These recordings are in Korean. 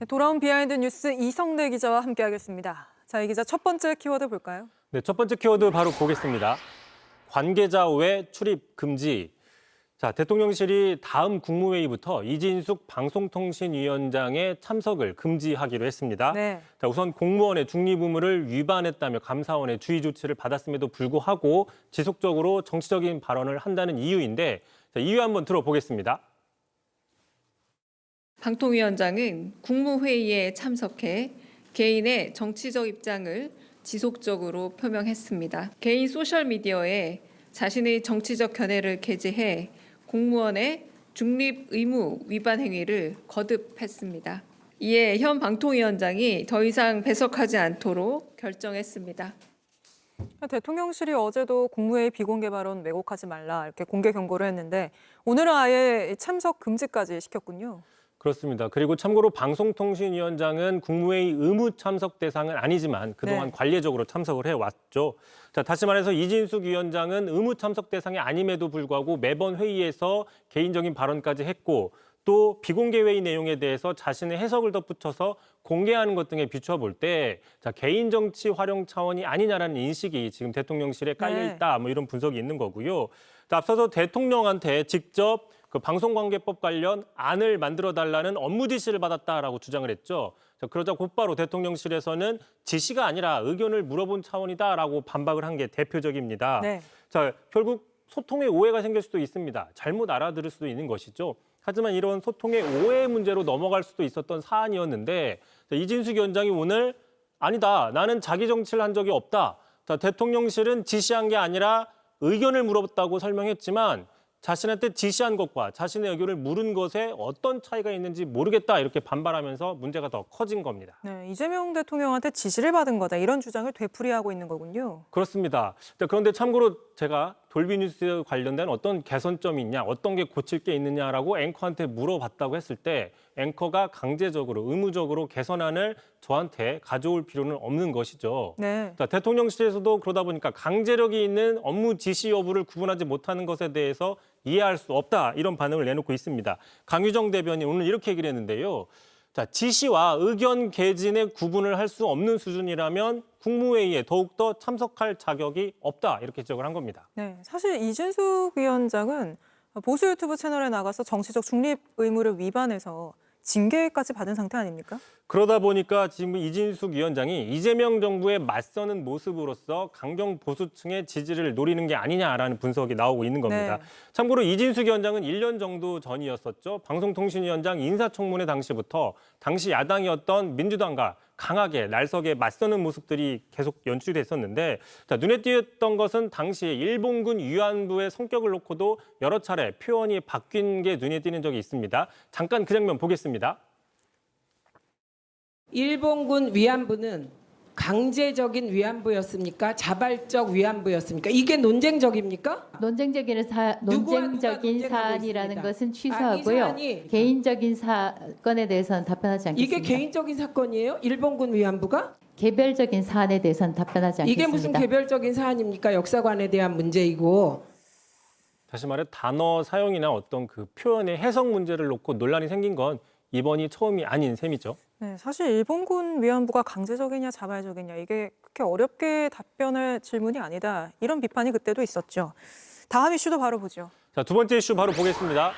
돌아온 비하인드 뉴스 이성래 기자와 함께하겠습니다. 자, 이 기자 첫 번째 키워드 볼까요? 네, 첫 번째 키워드 바로 보겠습니다. 관계자 외 출입 금지. 자, 대통령실이 다음 국무회의부터 이진숙 방송통신위원장의 참석을 금지하기로 했습니다. 네. 자, 우선 공무원의 중립 의무를 위반했다며 감사원의 주의 조치를 받았음에도 불구하고 지속적으로 정치적인 발언을 한다는 이유인데, 자, 이유 한번 들어보겠습니다. 방통위원장은 국무회의에 참석해 개인의 정치적 입장을 지속적으로 표명했습니다. 개인 소셜미디어에 자신의 정치적 견해를 게재해 공무원의 중립 의무 위반 행위를 거듭했습니다. 이에 현 방통위원장이 더 이상 배석하지 않도록 결정했습니다. 대통령실이 어제도 국무회의 비공개 발언 왜곡하지 말라 이렇게 공개 경고를 했는데 오늘은 아예 참석 금지까지 시켰군요. 그렇습니다. 그리고 참고로 방송통신위원장은 국무회의 의무 참석 대상은 아니지만 그동안 네. 관례적으로 참석을 해왔죠. 자, 다시 말해서 이진숙 위원장은 의무 참석 대상이 아님에도 불구하고 매번 회의에서 개인적인 발언까지 했고 또 비공개 회의 내용에 대해서 자신의 해석을 덧붙여서 공개하는 것 등에 비춰볼 때 자, 개인 정치 활용 차원이 아니냐라는 인식이 지금 대통령실에 깔려 있다. 뭐 이런 분석이 있는 거고요. 자, 앞서서 대통령한테 직접 그 방송관계법 관련 안을 만들어달라는 업무 지시를 받았다라고 주장을 했죠. 자, 그러자 곧바로 대통령실에서는 지시가 아니라 의견을 물어본 차원이다라고 반박을 한 게 대표적입니다. 네. 자, 결국 소통에 오해가 생길 수도 있습니다. 잘못 알아들을 수도 있는 것이죠. 하지만 이런 소통의 오해 문제로 넘어갈 수도 있었던 사안이었는데 자, 이진숙 위원장이 오늘 아니다. 나는 자기 정치를 한 적이 없다. 자, 대통령실은 지시한 게 아니라 의견을 물어봤다고 설명했지만 자신한테 지시한 것과 자신의 의견을 물은 것에 어떤 차이가 있는지 모르겠다 이렇게 반발하면서 문제가 더 커진 겁니다. 네, 이재명 대통령한테 지시를 받은 거다 이런 주장을 되풀이하고 있는 거군요. 그렇습니다. 그런데 참고로 제가 돌비뉴스 관련된 어떤 개선점이 있냐, 어떤 게 고칠 게 있느냐라고 앵커한테 물어봤다고 했을 때 앵커가 강제적으로, 의무적으로 개선안을 저한테 가져올 필요는 없는 것이죠. 네. 자, 대통령실에서도 그러다 보니까 강제력이 있는 업무 지시 여부를 구분하지 못하는 것에 대해서 이해할 수 없다 이런 반응을 내놓고 있습니다. 강유정 대변인 오늘 이렇게 얘기를 했는데요. 자, 지시와 의견 개진의 구분을 할 수 없는 수준이라면 국무회의에 더욱더 참석할 자격이 없다 이렇게 지적을 한 겁니다. 네, 사실 이진숙 위원장은 보수 유튜브 채널에 나가서 정치적 중립 의무를 위반해서 징계까지 받은 상태 아닙니까? 그러다 보니까 지금 이진숙 위원장이 이재명 정부에 맞서는 모습으로서 강경 보수층의 지지를 노리는 게 아니냐라는 분석이 나오고 있는 겁니다. 네. 참고로 이진숙 위원장은 1년 정도 전이었었죠. 방송통신위원장 인사청문회 당시부터 당시 야당이었던 민주당과 강하게 날석에 맞서는 모습들이 계속 연출됐었는데 자, 눈에 띄었던 것은 당시에 일본군 위안부의 성격을 놓고도 여러 차례 표현이 바뀐 게 눈에 띄는 적이 있습니다. 잠깐 그 장면 보겠습니다. 일본군 위안부는 강제적인 위안부였습니까? 자발적 위안부였습니까? 이게 논쟁적입니까? 논쟁적인 논쟁적인 사안이라는 있습니다. 것은 이 취소하고요. 사안이 개인적인 사건에 대해서는 답변하지 않겠습니다. 이게 개인적인 사건이에요? 일본군 위안부가? 개별적인 사안에 대해서는 답변하지 않겠습니다. 이게 무슨 개별적인 사안입니까? 역사관에 대한 문제이고. 다시 말해 단어 사용이나 어떤 그 표현의 해석 문제를 놓고 논란이 생긴 건 이번이 처음이 아닌 셈이죠. 네, 사실 일본군 위안부가 강제적이냐 자발적이냐 이게 그렇게 어렵게 답변할 질문이 아니다. 이런 비판이 그때도 있었죠. 다음 이슈도 바로 보죠. 자, 두 번째 이슈 바로 보겠습니다.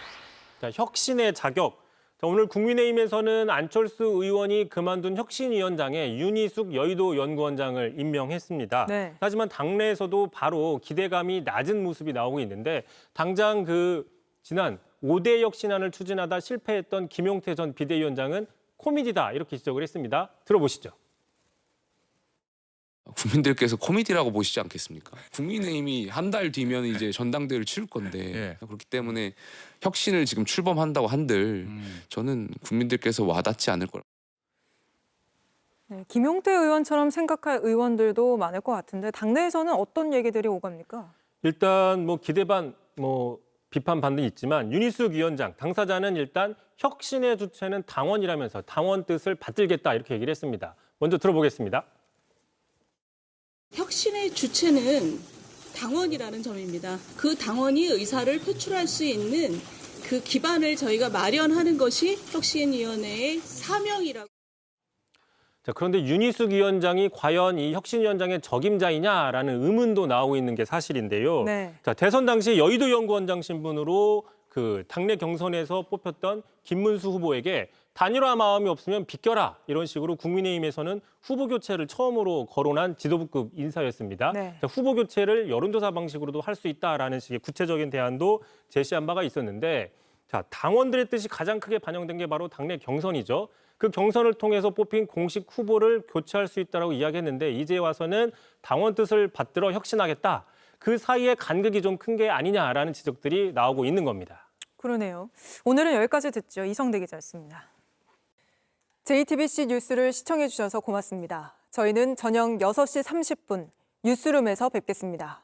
자, 혁신의 자격. 자, 오늘 국민의힘에서는 안철수 의원이 그만둔 혁신위원장에 윤희숙 여의도 연구원장을 임명했습니다. 네. 하지만 당내에서도 바로 기대감이 낮은 모습이 나오고 있는데 당장 그 지난 5대 혁신안을 추진하다 실패했던 김용태 전 비대위원장은 코미디다 이렇게 지적을 했습니다. 들어보시죠. 국민들께서 코미디라고 보시지 않겠습니까? 국민의힘이 한 달 뒤면 이제 전당대회를 치를 건데 그렇기 때문에 혁신을 지금 출범한다고 한들 저는 국민들께서 와닿지 않을 거라고. 네, 김용태 의원처럼 생각할 의원들도 많을 것 같은데 당내에서는 어떤 얘기들이 오갑니까? 일단 뭐 기대 반 비판 반응이 있지만 윤희숙 위원장 당사자는 일단 혁신의 주체는 당원이라면서 당원 뜻을 받들겠다 이렇게 얘기를 했습니다. 먼저 들어보겠습니다. 혁신의 주체는 당원이라는 점입니다. 그 당원이 의사를 표출할 수 있는 그 기반을 저희가 마련하는 것이 혁신위원회의 사명이라고. 자, 그런데 윤희숙 위원장이 과연 이 혁신위원장의 적임자이냐라는 의문도 나오고 있는 게 사실인데요. 네. 자, 대선 당시 여의도 연구원장 신분으로 그 당내 경선에서 뽑혔던 김문수 후보에게 단일화 마음이 없으면 비껴라 이런 식으로 국민의힘에서는 후보 교체를 처음으로 거론한 지도부급 인사였습니다. 네. 자, 후보 교체를 여론조사 방식으로도 할 수 있다라는 식의 구체적인 대안도 제시한 바가 있었는데, 자, 당원들의 뜻이 가장 크게 반영된 게 바로 당내 경선이죠. 그 경선을 통해서 뽑힌 공식 후보를 교체할 수 있다라고 이야기했는데, 이제 와서는 당원 뜻을 받들어 혁신하겠다. 그 사이에 간극이 좀 큰 게 아니냐라는 지적들이 나오고 있는 겁니다. 그러네요. 오늘은 여기까지 듣죠. 이성대 기자였습니다. JTBC 뉴스를 시청해 주셔서 고맙습니다. 저희는 저녁 6시 30분 뉴스룸에서 뵙겠습니다.